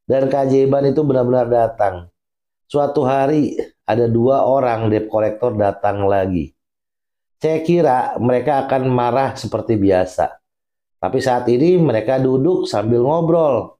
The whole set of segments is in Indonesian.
Dan keajaiban itu benar-benar datang. Suatu hari ada dua orang debt collector datang lagi. Saya kira mereka akan marah seperti biasa. Tapi saat ini mereka duduk sambil ngobrol.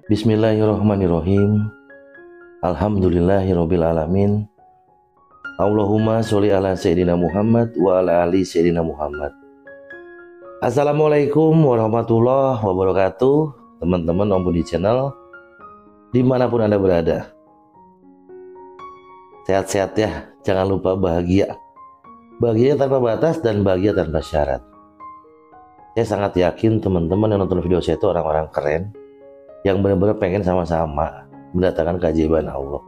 Bismillahirrahmanirrahim. Alhamdulillahirabbil alamin. Allahumma sholli ala sayyidina Muhammad wa ala ali sayyidina Muhammad. Assalamualaikum warahmatullahi wabarakatuh. Teman-teman Om Budi Channel dimanapun Anda berada, sehat-sehat ya. Jangan lupa bahagia. Bahagia tanpa batas dan bahagia tanpa syarat. Saya sangat yakin teman-teman yang nonton video saya itu orang-orang keren, yang benar-benar pengen sama-sama mendatangkan keajaiban Allah.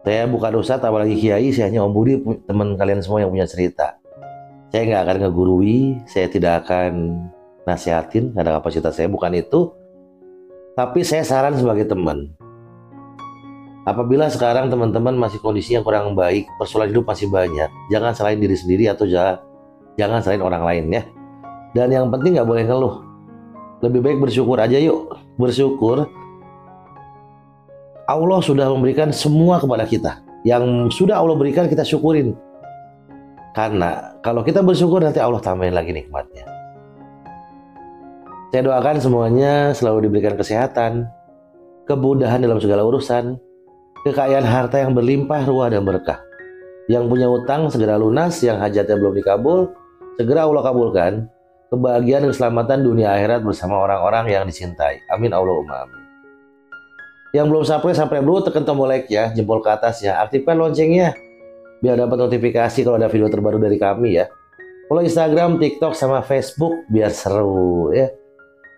Saya bukan ustadz apalagi kiai, saya hanya Om Budi, teman kalian semua yang punya cerita. Saya nggak akan ngegurui, saya tidak akan nasihatin, karena kapasitas saya bukan itu. Tapi saya saran sebagai teman. Apabila sekarang teman-teman masih kondisi yang kurang baik, persoalan hidup masih banyak, jangan salahin diri sendiri atau jangan salahin orang lain ya. Dan yang penting nggak boleh ngeluh. Lebih baik bersyukur aja yuk. Bersyukur Allah sudah memberikan semua kepada kita. Yang sudah Allah berikan kita syukurin. Karena kalau kita bersyukur nanti Allah tambahin lagi nikmatnya. Saya doakan semuanya selalu diberikan kesehatan, kemudahan dalam segala urusan, kekayaan harta yang berlimpah, ruah dan berkah. Yang punya utang segera lunas, yang hajatnya belum dikabul segera Allah kabulkan. Kebahagiaan dan keselamatan dunia akhirat bersama orang-orang yang dicintai. Amin Allahumma amin. Yang belum subscribe dulu, tekan tombol like ya, jempol ke atas ya, aktifkan loncengnya biar dapat notifikasi kalau ada video terbaru dari kami ya. Follow Instagram, TikTok sama Facebook biar seru ya.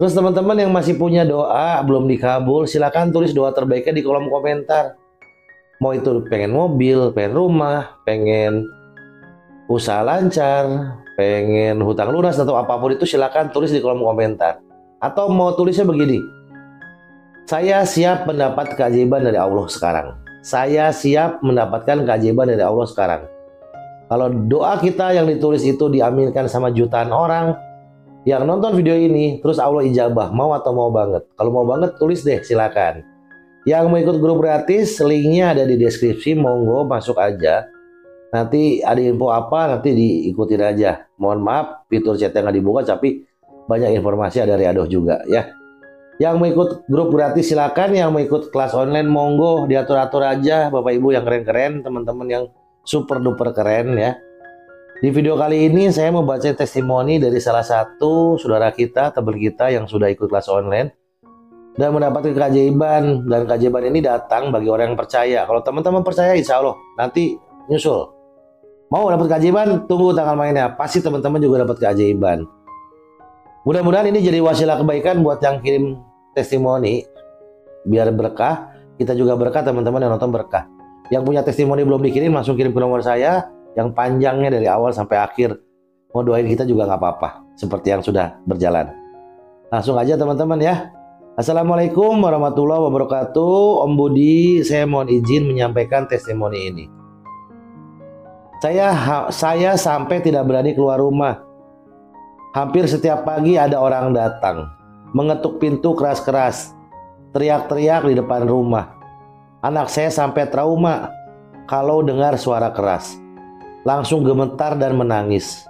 Terus teman-teman yang masih punya doa belum dikabul, silakan tulis doa terbaiknya di kolom komentar. Mau itu pengen mobil, pengen rumah, pengen usaha lancar, pengen hutang lunas atau apapun itu, silakan tulis di kolom komentar. Atau mau tulisnya begini: saya siap mendapat keajaiban dari Allah sekarang. Saya siap mendapatkan keajaiban dari Allah sekarang. Kalau doa kita yang ditulis itu diaminkan sama jutaan orang yang nonton video ini, terus Allah ijabah, mau atau mau banget. Kalau mau banget tulis deh, silakan. Yang mau ikut grup gratis, linknya ada di deskripsi, monggo masuk aja. Nanti ada info apa nanti diikutin aja. Mohon maaf fitur chatnya nggak dibuka, tapi banyak informasi ada Riadoh juga ya. Yang mau ikut grup gratis silakan, yang mau ikut kelas online monggo, diatur-atur aja Bapak Ibu yang keren-keren, teman-teman yang super duper keren ya. Di video kali ini saya mau baca testimoni dari salah satu saudara kita, teman kita yang sudah ikut kelas online dan mendapatkan keajaiban, dan keajaiban ini datang bagi orang yang percaya. Kalau teman-teman percaya, insya Allah nanti nyusul. Mau dapat keajaiban, tunggu tanggal mainnya. Pasti teman-teman juga dapat keajaiban. Mudah-mudahan ini jadi wasilah kebaikan buat yang kirim testimoni. Biar berkah, kita juga berkah, teman-teman yang nonton berkah. Yang punya testimoni belum dikirim, langsung kirim ke nomor saya. Yang panjangnya dari awal sampai akhir. Mau doain kita juga nggak apa-apa. Seperti yang sudah berjalan. Langsung aja teman-teman ya. Assalamualaikum warahmatullahi wabarakatuh. Om Budi, saya mohon izin menyampaikan testimoni ini. Saya sampai tidak berani keluar rumah. Hampir setiap pagi ada orang datang, mengetuk pintu keras-keras, teriak-teriak di depan rumah. Anak saya sampai trauma kalau dengar suara keras, langsung gemetar dan menangis.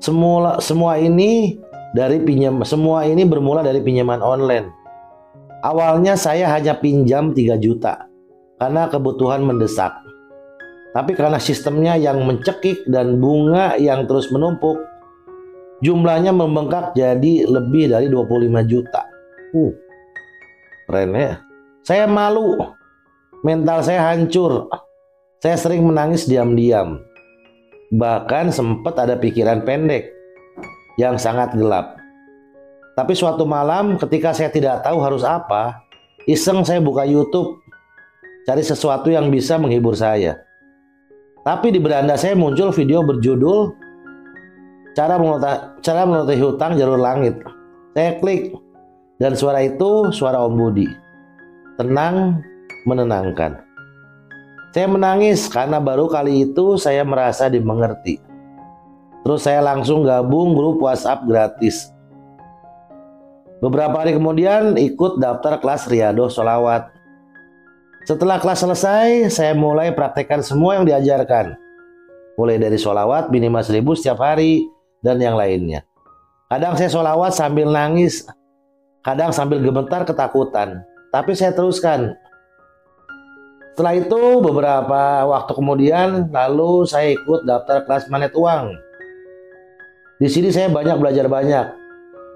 Semua ini bermula dari pinjaman online. Awalnya saya hanya pinjam 3 juta karena kebutuhan mendesak. Tapi karena sistemnya yang mencekik dan bunga yang terus menumpuk, jumlahnya membengkak jadi lebih dari 25 juta. Keren ya. Saya malu, mental saya hancur. Saya sering menangis diam-diam. Bahkan sempat ada pikiran pendek yang sangat gelap. Tapi suatu malam ketika saya tidak tahu harus apa, iseng saya buka YouTube, cari sesuatu yang bisa menghibur saya. Tapi di beranda saya muncul video berjudul cara melunasi hutang jalur langit. Saya klik dan suara itu suara Om Budi. Tenang, menenangkan. Saya menangis karena baru kali itu saya merasa dimengerti. Terus saya langsung gabung grup WhatsApp gratis. Beberapa hari kemudian ikut daftar kelas Riyadhah Sholawat. Setelah kelas selesai, saya mulai praktekkan semua yang diajarkan. Mulai dari sholawat minimal 1000 setiap hari dan yang lainnya. Kadang saya sholawat sambil nangis, kadang sambil gemetar ketakutan. Tapi saya teruskan. Setelah itu beberapa waktu kemudian lalu saya ikut daftar kelas Manet Uang. Di sini saya belajar banyak.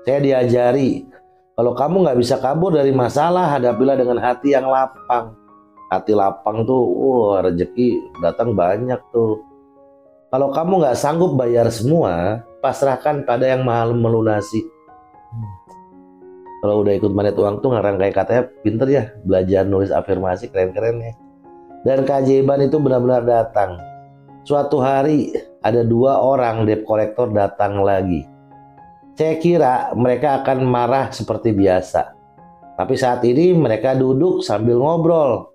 Saya diajari kalau kamu nggak bisa kabur dari masalah, hadapilah dengan hati yang lapang. Hati lapang tuh, rezeki datang banyak tuh. Kalau kamu nggak sanggup bayar semua, pasrahkan pada yang mahal melunasi. Kalau udah ikut Manet Uang tuh ngerangkai katanya pinter ya, belajar nulis afirmasi keren-keren ya. Dan keajaiban itu benar-benar datang. Suatu hari ada 2 orang debt collector datang lagi. Saya kira mereka akan marah seperti biasa. Tapi saat ini mereka duduk sambil ngobrol.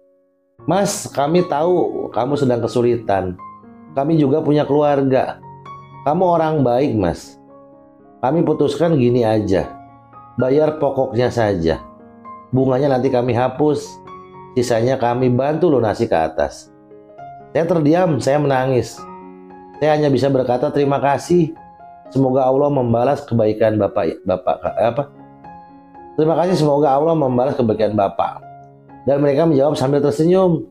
Mas, kami tahu kamu sedang kesulitan. Kami juga punya keluarga. Kamu orang baik, Mas. Kami putuskan gini aja. Bayar pokoknya saja. Bunganya nanti kami hapus. Sisanya kami bantu lunasi ke atas. Saya terdiam, saya menangis. Saya hanya bisa berkata terima kasih. Semoga Allah membalas kebaikan Terima kasih, semoga Allah membalas kebaikan Bapak. Dan mereka menjawab sambil tersenyum.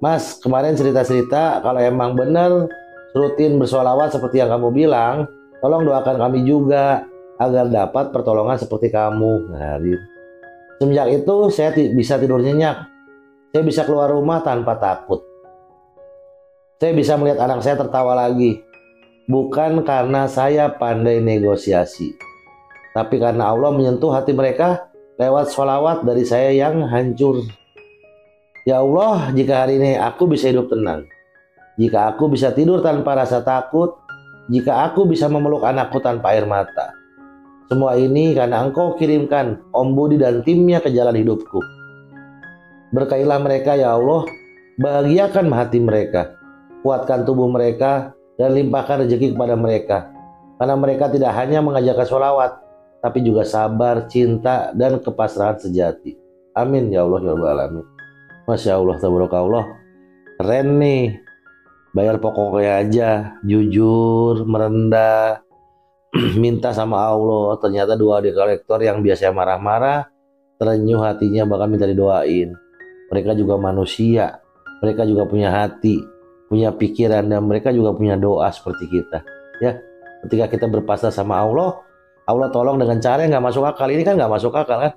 Mas, kemarin cerita-cerita kalau emang benar rutin bersholawat seperti yang kamu bilang, tolong doakan kami juga agar dapat pertolongan seperti kamu. Semenjak itu saya bisa tidur nyenyak. Saya bisa keluar rumah tanpa takut. Saya bisa melihat anak saya tertawa lagi. Bukan karena saya pandai negosiasi, tapi karena Allah menyentuh hati mereka lewat sholawat dari saya yang hancur. Ya Allah, jika hari ini aku bisa hidup tenang, jika aku bisa tidur tanpa rasa takut, jika aku bisa memeluk anakku tanpa air mata, semua ini karena Engkau kirimkan Om Budi dan timnya ke jalan hidupku. Berkailah mereka ya Allah, bahagiakan hati mereka, kuatkan tubuh mereka, dan limpahkan rezeki kepada mereka. Karena mereka tidak hanya mengajarkan sholawat, tapi juga sabar, cinta, dan kepasrahan sejati. Amin ya Allah ya Rabbal Alamin. Masya Allah, tabarakallah. Keren nih. Bayar pokoknya aja, jujur, merendah, minta sama Allah. Ternyata dua debt collector yang biasanya marah-marah, terenyuh hatinya bahkan minta didoain. Mereka juga manusia, mereka juga punya hati, punya pikiran, dan mereka juga punya doa seperti kita. Ya, ketika kita berpasrah sama Allah, Allah tolong dengan cara yang nggak masuk akal. Ini kan nggak masuk akal kan?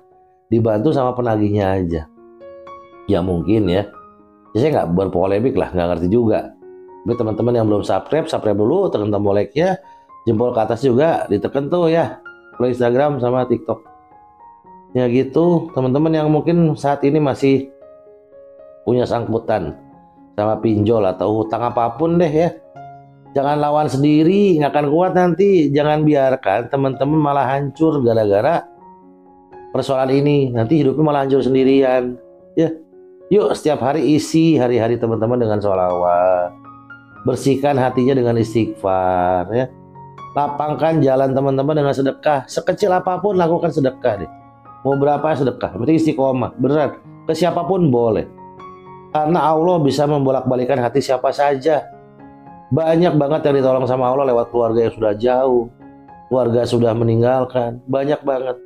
Dibantu sama penagihnya aja. Ya mungkin ya. Saya nggak berpolemik lah, nggak ngerti juga. Tapi teman-teman yang belum subscribe dulu, tekan tombol like-nya, jempol ke atas juga ditekan tuh ya. Follow Instagram sama TikTok. Ya gitu, teman-teman yang mungkin saat ini masih punya sangkutan sama pinjol atau hutang apapun deh ya. Jangan lawan sendiri, nggak akan kuat nanti. Jangan biarkan teman-teman malah hancur gara-gara persoalan ini. Nanti hidupnya malah hancur sendirian. Ya, yuk setiap hari isi hari-hari teman-teman dengan sholawat. Bersihkan hatinya dengan istighfar. Ya, lapangkan jalan teman-teman dengan sedekah. Sekecil apapun lakukan sedekah deh. Mau berapa sedekah? Berarti istiqomah. Beneran. Ke siapapun boleh. Karena Allah bisa membolak-balikan hati siapa saja. Banyak banget yang ditolong sama Allah lewat keluarga yang sudah jauh, keluarga sudah meninggalkan. Banyak banget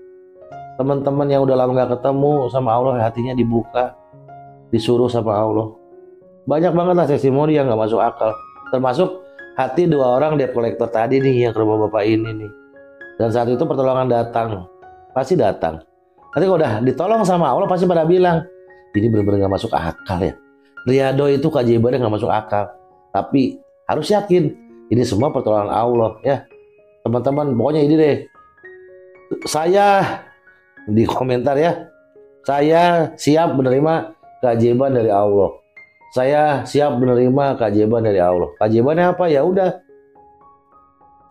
teman-teman yang udah lama gak ketemu sama Allah, hatinya dibuka, disuruh sama Allah. Banyak banget lah testimoni yang gak masuk akal. Termasuk hati 2 orang debt collector tadi nih yang ke rumah bapak ini nih. Dan saat itu pertolongan datang, pasti datang. Nanti kalau udah ditolong sama Allah pasti pada bilang, ini benar-benar gak masuk akal ya. Riyadhah itu keajaibannya gak masuk akal. Tapi harus yakin ini semua pertolongan Allah ya. Teman-teman pokoknya ini deh. Saya di komentar ya. Saya siap menerima keajaiban dari Allah. saya siap menerima keajaiban dari Allah. Keajaibannya apa? Ya udah,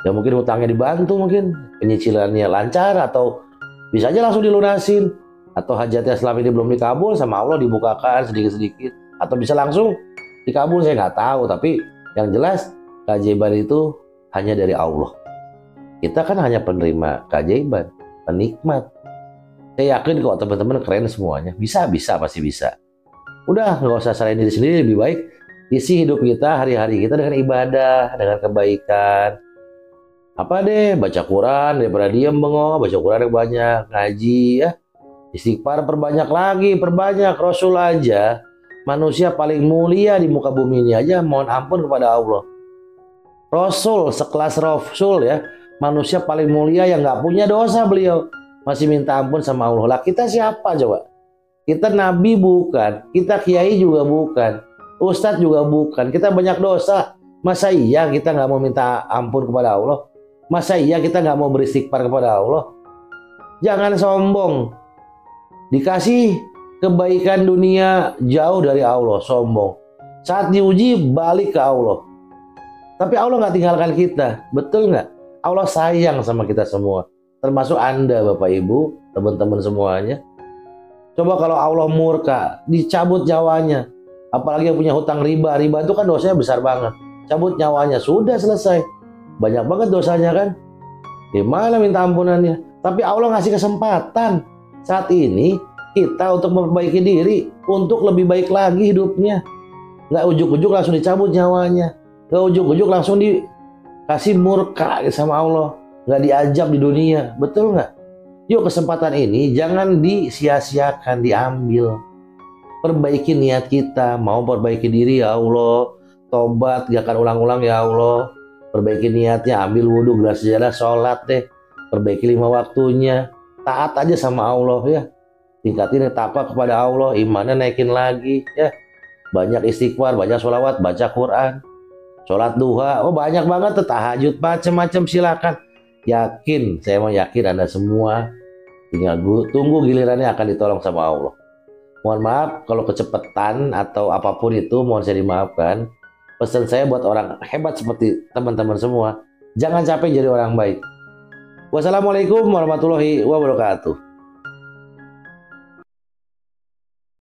ya mungkin hutangnya dibantu, mungkin penyicilannya lancar, atau bisa aja langsung dilunasin, atau hajatnya selama ini belum dikabul sama Allah dibukakan sedikit-sedikit, atau bisa langsung dikabul, saya nggak tahu. Tapi yang jelas keajaiban itu hanya dari Allah. Kita kan hanya penerima keajaiban, penikmat. Saya yakin kok teman-teman keren semuanya, bisa pasti bisa. Udah, nggak usah salahin diri sendiri, lebih baik isi hidup kita, hari-hari kita dengan ibadah, dengan kebaikan. Apa deh, baca Quran daripada diem bengong, baca Quran yang banyak, ngaji ya. Istighfar perbanyak lagi, perbanyak. Rasul aja, manusia paling mulia di muka bumi ini aja mohon ampun kepada Allah. Rasul, sekelas Rasul ya, manusia paling mulia yang nggak punya dosa, beliau masih minta ampun sama Allah. Lah kita siapa coba? Kita nabi bukan, kita kiai juga bukan, ustadz juga bukan, kita banyak dosa. Masa iya kita nggak mau minta ampun kepada Allah? Masa iya kita nggak mau beristighfar kepada Allah? Jangan sombong. Dikasih kebaikan dunia jauh dari Allah, sombong. Saat diuji balik ke Allah. Tapi Allah nggak tinggalkan kita, betul nggak? Allah sayang sama kita semua, termasuk Anda, Bapak Ibu, teman-teman semuanya. Coba kalau Allah murka, dicabut nyawanya. Apalagi yang punya hutang riba, riba itu kan dosanya besar banget. Cabut nyawanya, sudah selesai. Banyak banget dosanya kan? Gimana minta ampunannya? Tapi Allah ngasih kesempatan saat ini kita untuk memperbaiki diri, untuk lebih baik lagi hidupnya. Nggak ujuk-ujuk langsung dicabut nyawanya. Nggak ujuk-ujuk langsung dikasih murka sama Allah. Nggak diajab di dunia. Betul nggak? Yuk, kesempatan ini jangan disia-siakan, diambil. Perbaiki niat kita. Mau perbaiki diri ya Allah. Tobat, gak akan ulang-ulang ya Allah. Perbaiki niatnya, ambil wudhu, gelas sejadah, sholat deh. Perbaiki 5 waktunya. Taat aja sama Allah ya. Tingkatin takwa kepada Allah, imannya naikin lagi ya. Banyak istighfar, banyak sholawat, baca Quran, sholat duha, oh banyak banget tuh, tahajud, macam-macam, silakan. Yakin, saya mau yakin Anda semua tinggal tunggu gilirannya akan ditolong sama Allah. Mohon maaf kalau kecepatan atau apapun itu, mohon saya dimaafkan. Pesan saya buat orang hebat seperti teman-teman semua, jangan capek jadi orang baik. Wassalamualaikum warahmatullahi wabarakatuh.